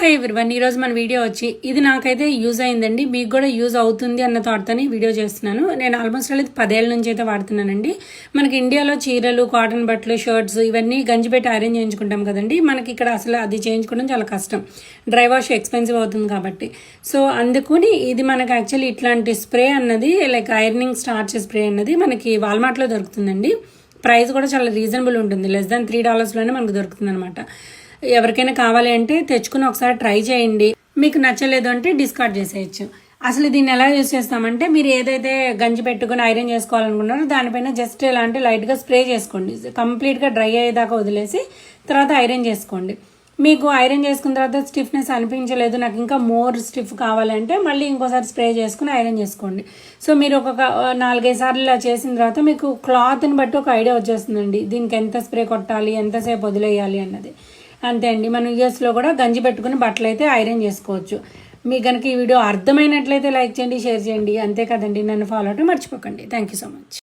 Hi everyone, ఈరోజు మన video వచ్చి ఇది నాకైతే యూజ్ అయిందండి, మీకు కూడా యూజ్ అవుతుంది అన్న థాట్తోని వీడియో చేస్తున్నాను. నేను ఆల్మోస్ట్ అది 10 ఏళ్ళ నుంచి అయితే వాడుతున్నానండి. మనకి ఇండియాలో చీరలు, కాటన్ బట్టలు, షర్ట్స్ ఇవన్నీ గంజి పెట్టి ఐరన్ చేయించుకుంటాం కదండి. మనకి ఇక్కడ అసలు అది చేయించుకోవడం చాలా కష్టం, డ్రై వాష్ ఎక్స్పెన్సివ్ అవుతుంది కాబట్టి. సో అందుకుని ఇది మనకి యాక్చువల్లీ ఇట్లాంటి స్ప్రే అన్నది లైక్ ఐరనింగ్ స్టార్చ్ స్ప్రే అన్నది మనకి వాల్మార్ట్లో దొరుకుతుందండి. ప్రైస్ కూడా చాలా రీజనబుల్ ఉంటుంది, లెస్ దాన్ $3 మనకు దొరుకుతుంది అనమాట. ఎవరికైనా కావాలి అంటే తెచ్చుకుని ఒకసారి ట్రై చేయండి. మీకు నచ్చలేదు అంటే డిస్కార్డ్ చేసేయచ్చు. అసలు దీన్ని ఎలా యూజ్ చేస్తామంటే, మీరు ఏదైతే గంజి పెట్టుకుని ఐరన్ చేసుకోవాలనుకున్నారో దానిపైన జస్ట్ ఇలాంటి లైట్గా స్ప్రే చేసుకోండి. కంప్లీట్గా డ్రై అయ్యేదాకా వదిలేసి తర్వాత ఐరన్ చేసుకోండి. మీకు ఐరన్ చేసుకున్న తర్వాత స్టిఫ్నెస్ అనిపించలేదు, నాకు ఇంకా మోర్ స్టిఫ్ కావాలంటే మళ్ళీ ఇంకోసారి స్ప్రే చేసుకుని ఐరన్ చేసుకోండి. సో మీరు ఒక 4-5 సార్లు ఇలా చేసిన తర్వాత మీకు క్లాత్ని బట్టి ఒక ఐడియా వచ్చేస్తుందండి, దీనికి ఎంత స్ప్రే కొట్టాలి, ఎంతసేపు వదిలేయాలి అన్నది. అంతే అండి, మనం యూఎస్లో కూడా గంజి పెట్టుకుని బట్టలు అయితే ఐరన్ చేసుకోవచ్చు. మీకు కనుక ఈ వీడియో అర్థమైనట్లయితే లైక్ చేయండి, షేర్ చేయండి. అంతే కదండి, నన్ను ఫాలో అవడం మర్చిపోకండి. Thank you so much.